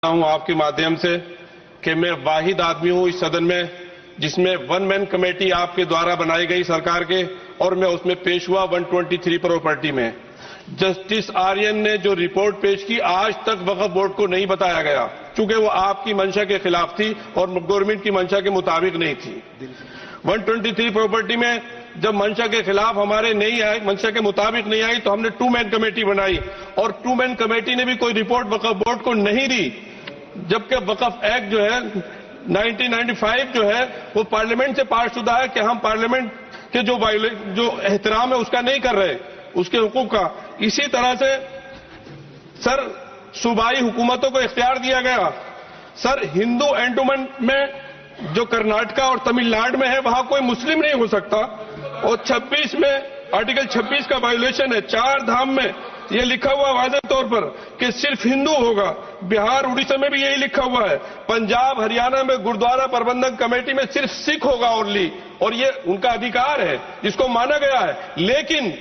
हूं आपके माध्यम से कि मैं वाहिद आदमी हूं इस सदन में जिसमें वन मैन कमेटी आपके द्वारा बनाई गई सरकार के, और मैं उसमें पेश हुआ 123 प्रॉपर्टी में। जस्टिस आर्यन ने जो रिपोर्ट पेश की, आज तक वक्फ बोर्ड को नहीं बताया गया, चूंकि वो आपकी मंशा के खिलाफ थी और गवर्नमेंट की मंशा के मुताबिक नहीं थी। 123 प्रॉपर्टी में जब मंशा के खिलाफ हमारे नहीं आई, मंशा के मुताबिक नहीं आई, तो हमने 2 मैन कमेटी बनाई, और 2 मैन कमेटी ने भी कोई रिपोर्ट वक्फ बोर्ड को नहीं दी, जबकि वक्फ एक्ट जो है 1995 जो है वो पार्लियामेंट से पास शुदा है कि हम पार्लियामेंट के जो एहतराम है उसका नहीं कर रहे, उसके हुकूक का। इसी तरह से सर सूबाई हुकूमतों को इख्तियार दिया गया। सर हिंदू एंडोमेंट में जो कर्नाटका और तमिलनाडु में है वहां कोई मुस्लिम नहीं हो सकता, और 26 में आर्टिकल 26 का वायोलेशन है। 4 धाम में ये लिखा हुआ वाज़ेह तौर पर कि सिर्फ हिंदू होगा। बिहार उड़ीसा में भी यही लिखा हुआ है। पंजाब हरियाणा में गुरुद्वारा प्रबंधन कमेटी में सिर्फ सिख होगा ओनली, और ये उनका अधिकार है जिसको माना गया है। लेकिन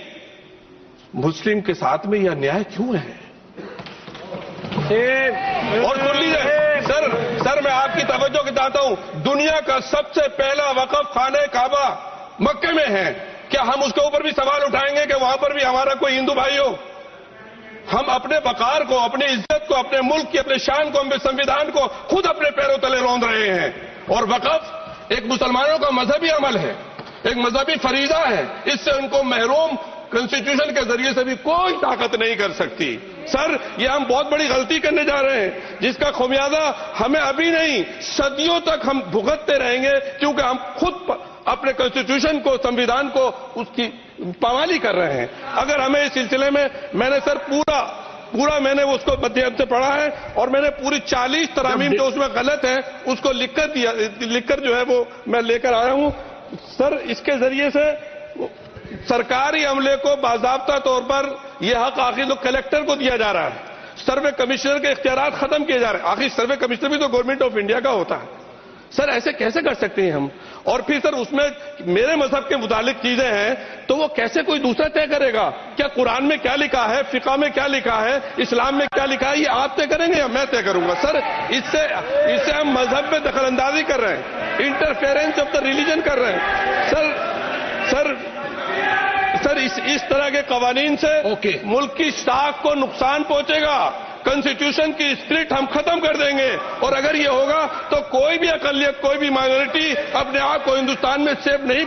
मुस्लिम के साथ में यह अन्याय क्यों है? और सुन लीजिए सर मैं आपकी तवज्जो के चाहता हूं, दुनिया का सबसे पहला वक्फ खाने काबा मक्के में है। क्या हम उसके ऊपर भी सवाल उठाएंगे कि वहां पर भी हमारा कोई हिंदू भाई हो? हम अपने वकार को, अपनी इज्जत को, अपने मुल्क की अपने शान को, अपने संविधान को खुद अपने पैरों तले रौंद रहे हैं। और वक्फ एक मुसलमानों का मजहबी अमल है, एक मजहबी फरीजा है। इससे उनको महरूम कॉन्स्टिट्यूशन के जरिए से भी कोई ताकत नहीं कर सकती। सर ये हम बहुत बड़ी गलती करने जा रहे हैं, जिसका खुमियाजा हमें अभी नहीं सदियों तक हम भुगतते रहेंगे, क्योंकि हम खुद अपने कॉन्स्टिट्यूशन को, संविधान को, उसकी पामाली कर रहे हैं। अगर हमें इस सिलसिले में मैंने सर पूरा मैंने उसको मध्यम से पढ़ा है, और मैंने पूरी 40 तरामीम जो उसमें गलत है उसको लिखकर जो है वो मैं लेकर आया हूं। सर इसके जरिए से सरकारी अमले को बाज़ाब्ता तौर पर यह हक आखिर तो कलेक्टर को दिया जा रहा है, सर्वे कमिश्नर के इख्तियारात खत्म किए जा रहे हैं। आखिर सर्वे कमिश्नर भी तो गवर्नमेंट ऑफ इंडिया का होता है। सर ऐसे कैसे कर सकते हैं हम? और फिर सर उसमें मेरे मजहब के मुतालिक चीजें हैं तो वो कैसे कोई दूसरा तय करेगा? क्या कुरान में क्या लिखा है, फिक़ा में क्या लिखा है, इस्लाम में क्या लिखा है, ये आप तय करेंगे या मैं तय करूंगा? सर इससे हम मजहब में दखलंदाजी कर रहे हैं, इंटरफेरेंस ऑफ द रिलीजन कर रहे हैं। सर इस तरह के कवानीन से मुल्क की साख को नुकसान पहुंचेगा। कॉन्स्टिट्यूशन की स्पिरिट हम खत्म कर देंगे, और अगर ये होगा तो कोई भी अकलियत, कोई भी माइनॉरिटी अपने आप को हिंदुस्तान में सेफ नहीं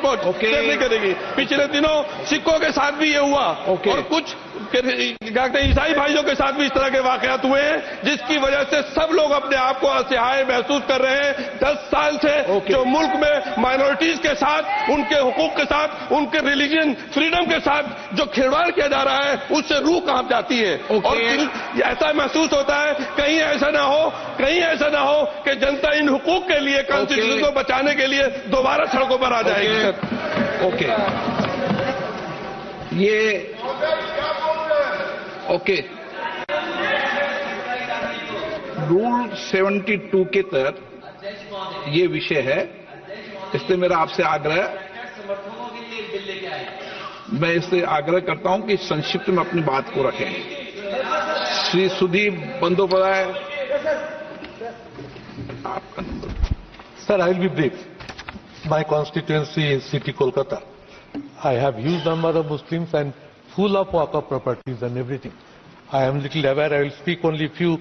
करेगी। पिछले दिनों सिखों के साथ भी ये हुआ, और कुछ ईसाई भाइयों के साथ भी इस तरह के वाकयात हुए हैं, जिसकी वजह से सब लोग अपने आप को असहाय महसूस कर रहे हैं। 10 साल से जो मुल्क में माइनॉरिटीज के साथ, उनके हुकूक के साथ, उनके रिलीजन फ्रीडम के साथ जो खिलवाड़ किया जा रहा है, उससे रूह कांप जाती है। और ऐसा महसूस होता है कहीं ऐसा ना हो कि जनता इन हुकूक के लिए, कॉन्स्टिट्यूशन को बचाने के लिए दोबारा सड़कों पर आ जाएगी। रूल 72 के तहत ये विषय है, इसलिए मेरा आपसे आग्रह, मैं इससे आग्रह करता हूं कि संक्षिप्त में अपनी बात को रखें। श्री सुदीप बंदोपाध्याय, आपका number. Sir, I will be brief. My constituency is City Kolkata. I have huge number of Muslims and full of Waqf properties and everything. I am little aware. I will speak only few